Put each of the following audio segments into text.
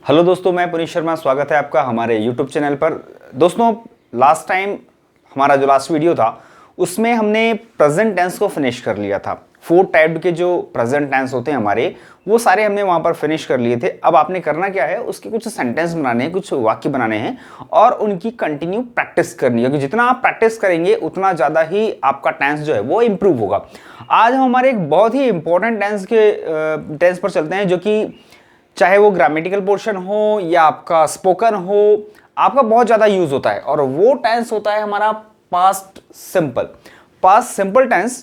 Hello दोस्तों, मैं पुनीत शर्मा। स्वागत है आपका हमारे यूट्यूब चैनल पर। दोस्तों, लास्ट टाइम हमारा जो लास्ट वीडियो था उसमें हमने प्रेजेंट टेंस को फिनिश कर लिया था। 4 टाइप के जो प्रेजेंट टेंस होते हैं हमारे, वो सारे हमने वहाँ पर फिनिश कर लिए थे। अब आपने करना क्या है, उसके कुछ सेंटेंस बनाने हैं, कुछ वाक्य बनाने हैं और उनकी कंटिन्यू प्रैक्टिस करनी है, क्योंकि जितना आप प्रैक्टिस करेंगे उतना ज़्यादा ही आपका टेंस जो है वो इम्प्रूव होगा। आज हम हमारे एक बहुत ही इंपॉर्टेंट टेंस पर चलते हैं, जो कि चाहे वो ग्रामेटिकल पोर्शन हो या आपका स्पोकन हो, आपका बहुत ज़्यादा यूज होता है। और वो टेंस होता है हमारा past simple. Past simple tense.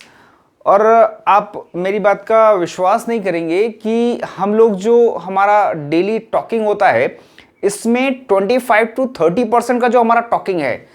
और आप मेरी बात का विश्वास नहीं करेंगे कि हम लोग जो हमारा डेली टॉकिंग होता है, इसमें 25 to 30% का जो हमारा टॉकिंग है,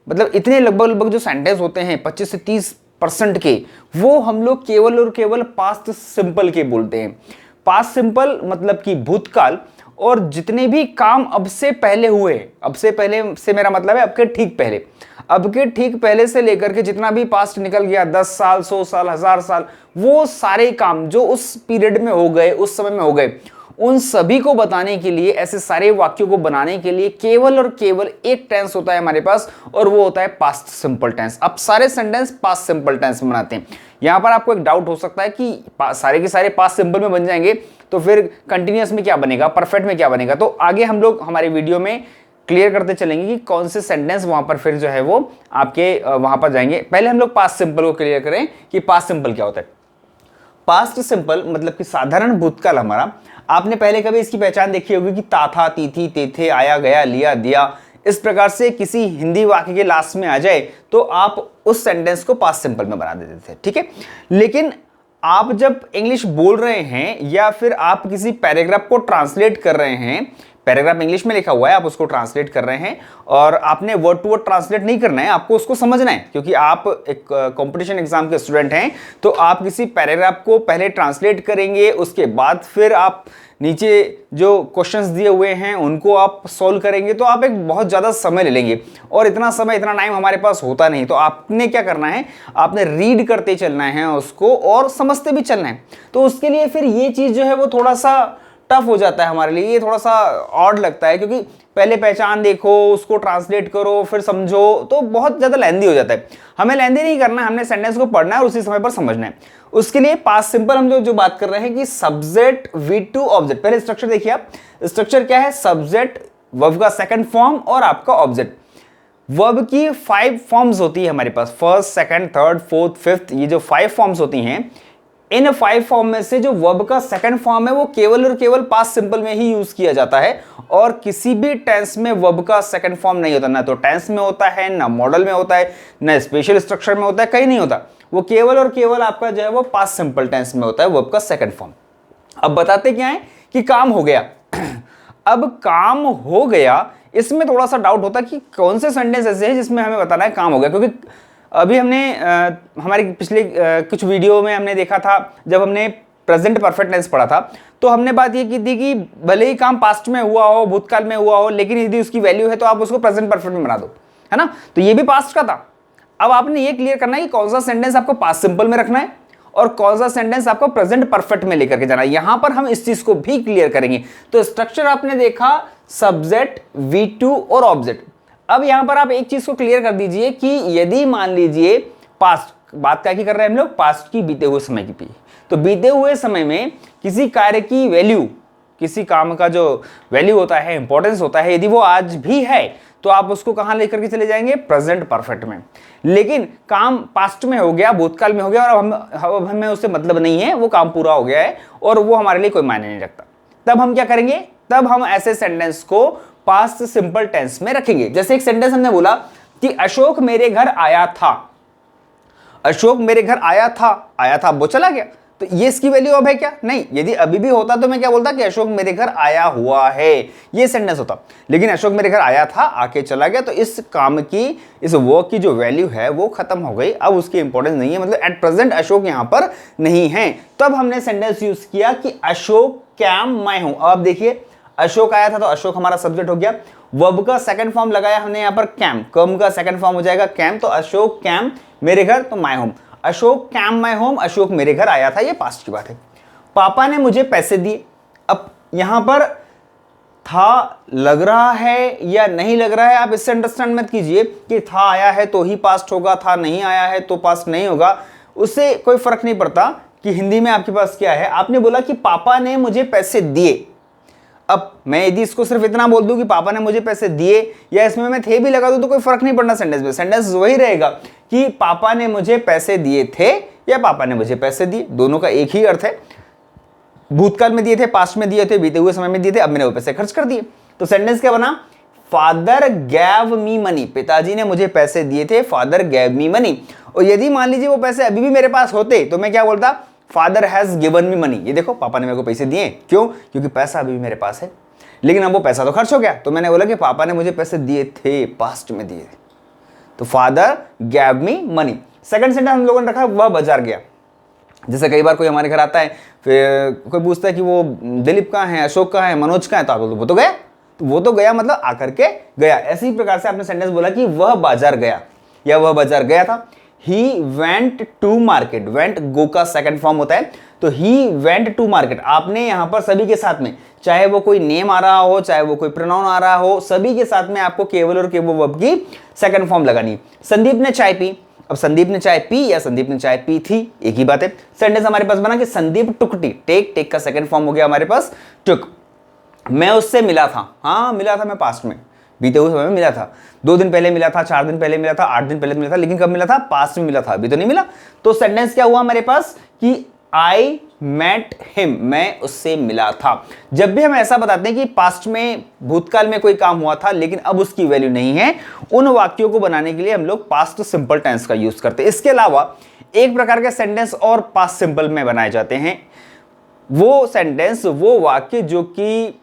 मतलब इतने लगभग जो सेंटेंस होते हैं 25 से 30% के, वो हम लोग केवल और केवल पास्ट सिंपल के बोलते हैं। पास्ट सिंपल मतलब कि भूतकाल, और जितने भी काम अब से पहले हुए, अब से पहले से मेरा मतलब है अब के ठीक पहले, अब के ठीक पहले से लेकर के जितना भी पास्ट निकल गया, 10 साल, 100 साल, 1000 साल, वो सारे काम जो उस पीरियड में हो गए, उस समय में हो गए, उन सभी को बताने के लिए, ऐसे सारे वाक्यों को बनाने के लिए केवल और केवल एक टेंस होता है हमारे पास, और वो होता है पास्ट सिंपल टेंस। अब सारे सेंटेंस पास्ट सिंपल टेंस में बनाते हैं। यहां पर आपको एक डाउट हो सकता है कि सारे के सारे पास्ट सिंपल में बन जाएंगे तो फिर कंटिन्यूअस में क्या बनेगा, परफेक्ट में क्या बनेगा। तो आगे हम लोग हमारे वीडियो में क्लियर करते चलेंगे कि कौन से सेंटेंस वहां पर फिर जो है वो आपके वहां पर जाएंगे। पहले हम लोग पास्ट सिंपल को क्लियर करें कि पास्ट सिंपल क्या होता है। पास्ट सिंपल मतलब कि साधारण भूतकाल हमारा। आपने पहले कभी इसकी पहचान देखी होगी कि ता था, ती थी, ते थे, आया, गया, लिया, दिया, इस प्रकार से किसी हिंदी वाक्य के लास्ट में आ जाए तो आप उस सेंटेंस को पास्ट सिंपल में बना देते थे, ठीक है। लेकिन आप जब इंग्लिश बोल रहे हैं या फिर आप किसी पैराग्राफ को ट्रांसलेट कर रहे हैं, पैराग्राफ इंग्लिश में लिखा हुआ है, आप उसको ट्रांसलेट कर रहे हैं, और आपने वर्ड टू वर्ड ट्रांसलेट नहीं करना है, आपको उसको समझना है, क्योंकि आप एक कंपटीशन एग्जाम के स्टूडेंट हैं। तो आप किसी पैराग्राफ को पहले ट्रांसलेट करेंगे, उसके बाद फिर आप नीचे जो क्वेश्चंस दिए हुए हैं उनको आप सॉल्व करेंगे, तो आप एक बहुत ज़्यादा समय ले लेंगे, और इतना समय, इतना टाइम हमारे पास होता नहीं। तो आपने क्या करना है, आपने रीड करते चलना है उसको और समझते भी चलना है। तो उसके लिए फिर ये चीज़ जो है वो थोड़ा सा टफ हो जाता है हमारे लिए, ये थोड़ा सा ऑड लगता है, क्योंकि पहले पहचान देखो, उसको ट्रांसलेट करो, फिर समझो, तो बहुत ज़्यादा लेंदी हो जाता है। हमें लेंदी नहीं करना है, हमने सेंटेंस को पढ़ना है और उसी समय पर समझना है। उसके लिए पास्ट सिंपल हम जो बात कर रहे हैं कि सब्जेक्ट V2 ऑब्जेक्ट। पहले स्ट्रक्चर देखिए आप, स्ट्रक्चर क्या है, सब्जेक्ट, वर्ब का सेकंड फॉर्म और आपका ऑब्जेक्ट। वर्ब की 5 फॉर्म्स होती है हमारे पास, first, second, third, fourth, fifth, ये जो 5 फॉर्म्स होती हैं, इन 5 फॉर्म में से जो वर्ब का सेकंड फॉर्म है वो केवल और केवल पास्ट सिंपल में ही यूज किया जाता है, और किसी भी टेंस में वर्ब का सेकंड फॉर्म नहीं होता। ना तो टेंस में होता है, ना मॉडल में होता है, ना स्पेशल स्ट्रक्चर में होता है, कहीं नहीं होता। वो केवल और केवल आपका जो है वो पास्ट सिंपल टेंस में होता है, वर्ब का सेकंड फॉर्म। अब बताते क्या है कि काम हो गया। अब काम हो गया, इसमें थोड़ा सा डाउट होता है कि कौन से सेंटेंस ऐसे हैं जिसमें हमें बताना है काम हो गया, क्योंकि अभी हमने हमारे पिछले कुछ वीडियो में हमने देखा था, जब हमने प्रेजेंट परफेक्ट टेंस पढ़ा था, तो हमने बात ये की थी कि भले ही काम पास्ट में हुआ हो, भूतकाल में हुआ हो, लेकिन यदि उसकी वैल्यू है तो आप उसको प्रेजेंट परफेक्ट में बना दो, है ना। तो ये भी पास्ट का था। अब आपने ये क्लियर करना है कि कौन सा सेंटेंस आपको पास्ट सिंपल में रखना है और कौन सा सेंटेंस आपको प्रेजेंट परफेक्ट में लेकर के जाना है। यहां पर हम इस चीज को भी क्लियर करेंगे। तो स्ट्रक्चर आपने देखा, सब्जेक्ट, V2 और ऑब्जेक्ट। अब यहां पर आप एक चीज को क्लियर कर दीजिए कि यदि मान लीजिए पास्ट, बात क्या की कर रहे हैं हम लोग, पास्ट की, बीते हुए समय की। तो बीते हुए समय में किसी कार्य की वैल्यू, किसी काम का जो वैल्यू होता है, इंपॉर्टेंस होता है, यदि वो आज भी है तो आप उसको कहां लेकर के चले जाएंगे, प्रेजेंट परफेक्ट में। लेकिन काम पास्ट में हो गया, भूतकाल में हो गया, और अब हमें उससे मतलब नहीं है, वो काम पूरा हो गया है और वो हमारे लिए कोई मायने नहीं रखता। तब हम क्या करेंगे, तब हम ऐसे सेंटेंस को पास्ट सिंपल टेंस में रखेंगे। जैसे एक सेंटेंस हमने बोला कि अशोक मेरे घर आया था। अशोक मेरे घर आया था, वो चला गया, तो ये इसकी वैल्यू अब है क्या, नहीं। यदि अभी भी होता तो मैं क्या बोलता कि अशोक मेरे घर आया हुआ है, ये सेंटेंस होता। लेकिन अशोक मेरे घर आया था, आके चला गया, तो इस काम की, इस वर्क की जो वैल्यू है वो खत्म हो गई, अब उसकी इंपॉर्टेंस नहीं है, मतलब एट प्रेजेंट अशोक यहां पर नहीं है। तब हमने सेंटेंस यूज किया कि अशोक कैम मैं हूं। अब देखिए, अशोक आया था तो अशोक हमारा सब्जेक्ट हो गया, वर्ब का सेकंड फॉर्म लगाया हमने यहां पर कैम, कम का सेकंड फॉर्म हो जाएगा कैम, तो अशोक कैम मेरे घर, तो my home, Ashok came my home, Ashok मेरे घर आया था, ये पास्ट की बात है। पापा ने मुझे पैसे दिए। अब यहां पर था लग रहा है या नहीं लग रहा है, आप इससे अंडरस्टैंड मत कीजिए कि था आया है तो ही पास्ट होगा, था नहीं आया है तो पास्ट नहीं होगा, उससे कोई फर्क नहीं पड़ता कि हिंदी में आपके पास क्या है। आपने बोला कि पापा ने मुझे पैसे दिए। अब मैं यदि इसको सिर्फ इतना बोल दूं कि पापा ने मुझे पैसे दिए, या इसमें मैं थे भी लगा दूं, तो कोई फर्क नहीं पड़ना सेंटेंस में। सेंटेंस वही रहेगा कि पापा ने मुझे पैसे दिए थे या पापा ने मुझे पैसे दिए, दोनों का एक ही अर्थ है। भूतकाल में दिए थे, पास्ट में दिए थे, बीते हुए समय में दिए थे, अब मैंने वो पैसे खर्च कर दिए। तो सेंटेंस क्या बना? फादर गैव मी मनी, पिताजी ने मुझे पैसे दिए थे, फादर गैव मी मनी। और यदि मान लीजिए वो पैसे अभी भी मेरे पास होते तो मैं क्या बोलता? Father has given me money. ये देखो, पापा ने मेरे को पैसे दिए। क्यों? क्योंकि पैसा अभी भी मेरे पास है, लेकिन अब वो पैसा तो खर्च हो गया। तो मैंने बोला कि पापा ने मुझे पैसे दिए थे, पास्ट में दिए। तो father gave me money. Second sentence हम लोगों ने रखा वह बाजार गया। जैसे कई बार कोई हमारे घर आता है, फिर कोई पूछता है कि वो दिलीप कहाँ है, अशोक कहाँ है, मनोज कहाँ है, तो आप बोलते वो तो गया। तो वो तो गया मतलब आकर के गया। ऐसी प्रकार से आपने सेंटेंस बोला कि वह बाजार गया या वह बाजार गया था। He went to market. Went go का सेकंड फॉर्म होता है, तो ही वेंट टू मार्केट। आपने यहां पर सभी के साथ में, चाहे वो कोई नेम आ रहा हो, चाहे वो कोई प्रोनाउन आ रहा हो, सभी के साथ में आपको केवल और केवल वर्ब की सेकंड फॉर्म लगानी। संदीप ने चाय पी। अब संदीप ने चाय पी या संदीप ने चाय पी थी, एक ही बात है। सेंटेंस हमारे पास बना कि संदीप टुक टी। टेक, टेक का सेकंड फॉर्म हो गया हमारे पास टुक। मैं उससे मिला था। हाँ, मिला था मैं पास्ट में, बीते हुए समय में मिला था। 2 दिन पहले मिला था, 4 दिन पहले मिला था, 8 दिन पहले मिला था, लेकिन कब मिला था? पास्ट में मिला था, अभी तो नहीं मिला। तो सेंटेंस क्या हुआ मेरे पास कि आई मेट हिम, मैं उससे मिला था। जब भी हम ऐसा बताते हैं कि पास्ट में, भूतकाल में कोई काम हुआ था लेकिन अब उसकी वैल्यू नहीं है, उन वाक्यों को बनाने के लिए हम लोग पास्ट सिंपल टेंस का यूज करते हैं। इसके अलावा एक प्रकार के सेंटेंस और पास्ट सिंपल में बनाए जाते हैं। वो सेंटेंस, वो वाक्य जो कि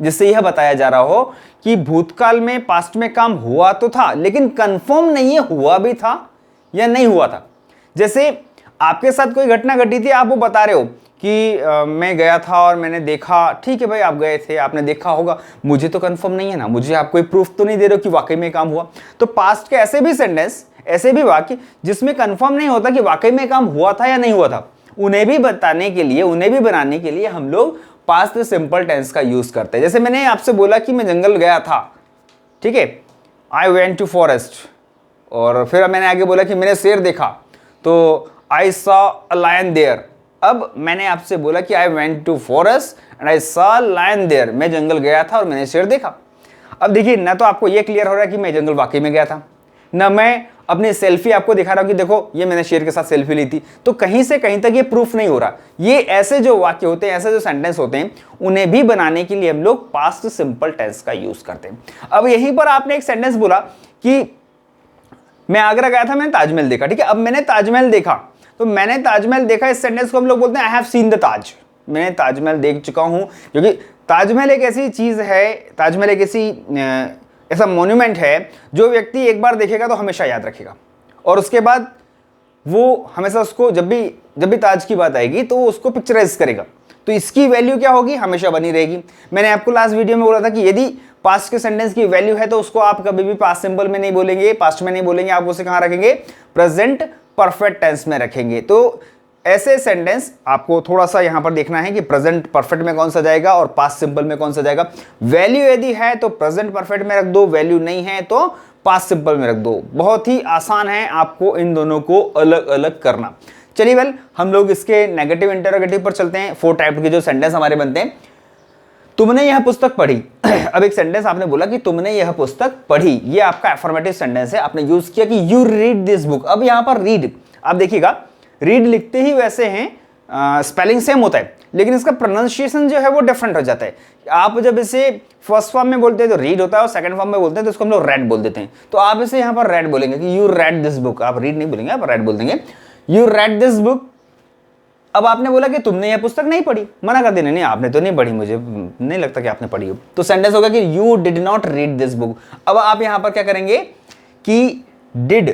जिससे यह बताया जा रहा हो कि भूतकाल में, पास्ट में काम हुआ तो था लेकिन कंफर्म नहीं है हुआ भी था या नहीं हुआ था। जैसे आपके साथ कोई घटना घटी थी, आप वो बता रहे हो कि मैं गया था और मैंने देखा। ठीक है भाई, आप गए थे, आपने देखा होगा, मुझे तो कंफर्म नहीं है ना, मुझे आप कोई प्रूफ तो नहीं दे रहे हो कि वाकई में काम हुआ। तो पास्ट के ऐसे भी सेंटेंस, ऐसे भी वाक्य जिसमें कंफर्म नहीं होता कि वाकई में काम हुआ था या नहीं हुआ था, उन्हें भी बताने के लिए, उन्हें भी बनाने के लिए हम लोग पास्ट सिंपल टेंस का यूज करते हैं। जैसे मैंने आपसे बोला कि मैं जंगल गया था, ठीक है, आई वेंट टू फॉरेस्ट। और फिर मैंने आगे बोला कि मैंने शेर देखा, तो I saw a lion there. अब मैंने आपसे बोला कि I went to forest and I saw lion there, मैं जंगल गया था और मैंने शेर देखा। अब देखिए, ना तो आपको यह क्लियर हो रहा है कि मैं जंगल वाकई में गया था, ना मैं अपनी सेल्फी आपको दिखा रहा हूं कि देखो ये मैंने शेर के साथ सेल्फी ली थी। तो कहीं से कहीं तक ये प्रूफ नहीं हो रहा। ये ऐसे जो वाक्य होते हैं, ऐसे जो सेंटेंस होते हैं, उन्हें भी बनाने के लिए हम लोग पास्ट सिंपल टेंस का यूज करते हैं। अब यहीं पर आपने एक सेंटेंस बोला कि मैं आगरा गया था, मैंने ताजमहल देखा। ठीक है, अब मैंने ताजमहल देखा, तो मैंने ताजमहल देखा, इस सेंटेंस को हम लोग बोलते हैं आई हैव सीन द ताज। मैंने ताजमहल देख चुका हूं, क्योंकि ताजमहल एक ऐसी चीज है, ताजमहल एक ऐसा मॉन्यूमेंट है जो व्यक्ति एक बार देखेगा तो हमेशा याद रखेगा, और उसके बाद वो हमेशा उसको जब भी ताज की बात आएगी तो वो उसको पिक्चराइज करेगा। तो इसकी वैल्यू क्या होगी? हमेशा बनी रहेगी। मैंने आपको लास्ट वीडियो में बोला था कि यदि पास्ट के सेंटेंस की वैल्यू है तो उसको आप कभी भी पास्ट सिंपल में नहीं बोलेंगे, पास्ट में नहीं बोलेंगे, आप उसे कहां रखेंगे? प्रेजेंट परफेक्ट टेंस में रखेंगे। तो ऐसे सेंटेंस आपको थोड़ा सा यहां पर देखना है कि प्रेजेंट परफेक्ट में कौन सा जाएगा और पास्ट सिंपल में कौन सा जाएगा। वैल्यू यदि है तो प्रेजेंट परफेक्ट में रख दो, वैल्यू नहीं है तो पास्ट सिंपल में रख दो। बहुत ही आसान है आपको इन दोनों को अलग अलग करना। चलिए वेल, हम लोग इसके नेगेटिव इंटरोगेटिव पर चलते हैं। 4 टाइप के जो सेंटेंस हमारे बनते हैं। तुमने यह पुस्तक पढ़ी। अब एक सेंटेंस आपने बोला कि तुमने यह पुस्तक पढ़ी, ये आपका अफर्मेटिव सेंटेंस है। आपने यूज किया कि यू रीड दिस बुक। अब यहां पर रीड, आप देखिएगा, रीड लिखते ही वैसे हैं, स्पेलिंग सेम होता है, लेकिन इसका प्रोनाउंसिएशन जो है वो डिफरेंट हो जाता है। आप जब इसे फर्स्ट फॉर्म में बोलते हैं तो रीड होता है, और सेकंड फॉर्म में बोलते हैं तो इसको हम लोग रेड बोल देते हैं। तो आप इसे यहाँ पर रेड बोलेंगे कि यू रेड दिस बुक। आप रीड नहीं बोलेंगे, आप रेड बोल देंगे, यू रेड दिस बुक। अब आपने बोला कि तुमने यह पुस्तक नहीं पढ़ी, मना कर देना, नहीं आपने तो नहीं पढ़ी, मुझे नहीं लगता कि आपने पढ़ी हो। तो सेंटेंस होगा कि you did not read this book. अब आप यहां पर क्या करेंगे कि did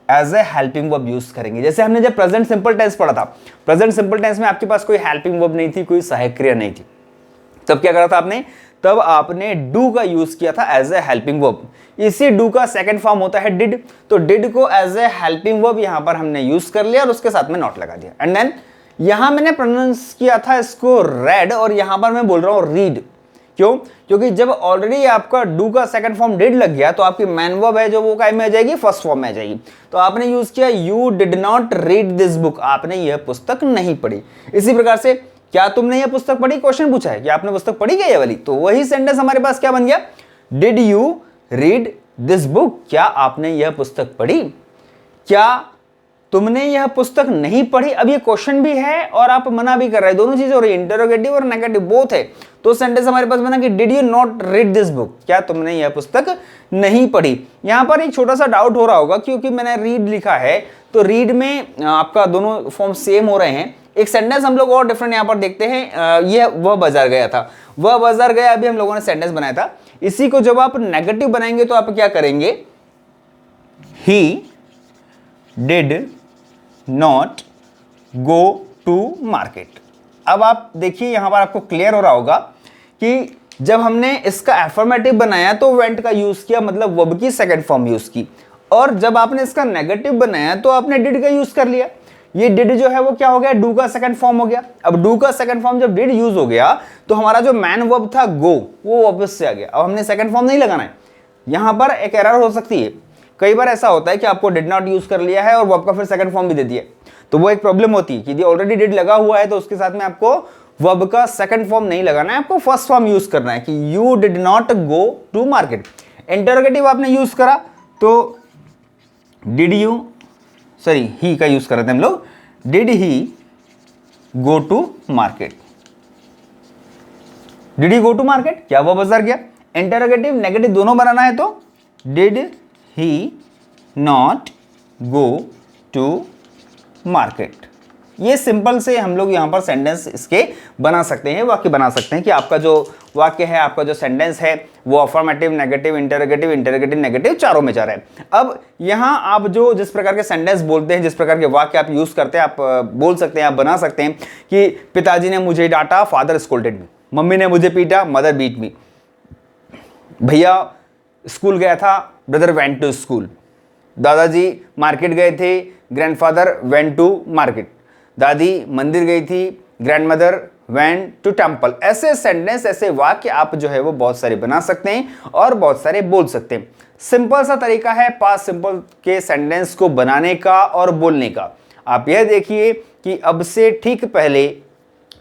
as a helping verb use करेंगे। जैसे हमने जब प्रेजेंट सिंपल टेंस पढ़ा था, प्रेजेंट सिंपल टेंस में आपके पास कोई हेल्पिंग वर्ब नहीं थी, कोई सहायक क्रिया नहीं थी, तब क्या करा था आपने? तब आपने डू का यूज किया था एज ए हेल्पिंग वर्ब। इसी डू का सेकंड फॉर्म होता है डिड। तो डिड को एज ए हेल्पिंग वर्ब यहां पर हमने यूज कर लिया और उसके साथ में नॉट लगा दिया। एंड देन यहां मैंने प्रोनाउंस किया था इसको रेड, और यहां पर मैं बोल रहा हूं रीड, क्यों? क्योंकि जब ऑलरेडी आपका डू का सेकंड फॉर्म डिड लग गया तो आपकी मैन वर्ब है जो वो काय में आ जाएगी, फर्स्ट फॉर्म में आ जाएगी। तो आपने यूज किया you did not read this book, आपने यह पुस्तक नहीं पढ़ी। इसी प्रकार से क्या तुमने यह पुस्तक पढ़ी, क्वेश्चन पूछा है कि आपने पुस्तक पढ़ी क्या ये वाली, तो वही सेंटेंस हमारे पास क्या बन गया, did you read this book, क्या आपने यह पुस्तक पढ़ी, क्या तुमने यह पुस्तक नहीं पढ़ी। अब ये क्वेश्चन भी है और आप मना भी कर रहे हैं, दोनों चीजें हो रही है, इंटरोगेटिव और नेगेटिव बोथ है। तो सेंटेंस हमारे पास बना कि did you not read this book, क्या तुमने यह पुस्तक नहीं पढ़ी। यहां पर एक छोटा सा डाउट हो रहा होगा क्योंकि मैंने रीड लिखा है, तो रीड में आपका दोनों फॉर्म सेम हो रहे हैं। एक सेंटेंस हम लोग और डिफरेंट यहां पर देखते हैं, यह वह बाजार गया था, वह बाजार गया, अभी हम लोगों ने सेंटेंस बनाया था। इसी को जब आप नेगेटिव बनाएंगे तो आप क्या करेंगे, he did not go to market. अब आप देखिए यहां पर आपको क्लियर हो रहा होगा कि जब हमने इसका एफर्मेटिव बनाया तो वेंट का यूज किया, मतलब वर्ब की सेकंड फॉर्म यूज की, और जब आपने इसका नेगेटिव बनाया तो आपने डिड का यूज कर लिया। ये डिड जो है वो क्या हो गया, डू का सेकंड फॉर्म हो गया। अब डू का सेकंड फॉर्म जब डिड यूज हो गया तो हमारा जो मैन वर्ब था गो, वो वापस से आ गया। अब हमने सेकंड फॉर्म नहीं लगाना है। यहां पर एक एरर हो सकती है, कई बार ऐसा होता है कि आपको डिड नॉट यूज कर लिया है और वर्ब का फिर सेकंड फॉर्म भी दे दिया, तो वो एक प्रॉब्लम होती है कि ऑलरेडी डिड लगा हुआ है तो उसके साथ में आपको वर्ब का सेकंड फॉर्म नहीं लगाना है, आपको फर्स्ट फॉर्म यूज करना है कि you did not go to market. Interrogative आपने यूज करा तो डिड यू, सॉरी ही का यूज कर रहे थे हम लोग, did he go to market, did he go to market, क्या वो बाजार गया। इंटरोगेटिव नेगेटिव दोनों बनाना है तो did he not go to market. ये सिंपल से हम लोग यहां पर सेंटेंस इसके बना सकते हैं, वाक्य बना सकते हैं कि आपका जो वाक्य है, आपका जो सेंटेंस है वो affirmative, negative, interrogative, interrogative, negative, चारों में जा रहा है। अब यहां आप जो जिस प्रकार के सेंटेंस बोलते हैं, जिस प्रकार के वाक्य आप यूज करते हैं, आप बोल सकते हैं, आप बना सकते हैं कि पिताजी ने मुझे डांटा, फादर स्कोल्डेड मी, मम्मी ने मुझे पीटा, मदर बीट मी, भैया स्कूल गया था, ब्रदर वेंट टू स्कूल, दादाजी मार्केट गए थे, ग्रैंडफादर वेंट टू मार्केट, दादी मंदिर गई थी, ग्रैंडमदर वेंट टू टेम्पल। ऐसे सेंटेंस, ऐसे वाक्य आप जो है वो बहुत सारे बना सकते हैं और बहुत सारे बोल सकते हैं। सिंपल सा तरीका है पास्ट सिंपल के सेंटेंस को बनाने का और बोलने का। आप यह देखिए कि अब से ठीक पहले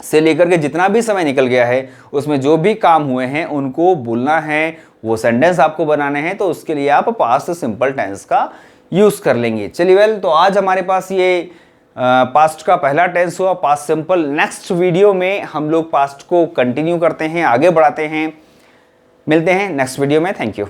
से लेकर के जितना भी समय निकल गया है उसमें जो भी काम हुए हैं उनको बोलना है, वो सेंटेंस आपको बनाने हैं, तो उसके लिए आप पास्ट सिंपल टेंस का यूज कर लेंगे। चलिए वेल, तो आज हमारे पास ये पास्ट का पहला टेंस हुआ, पास्ट सिंपल। नेक्स्ट वीडियो में हम लोग पास्ट को कंटिन्यू करते हैं, आगे बढ़ाते हैं। मिलते हैं नेक्स्ट वीडियो में। Thank you.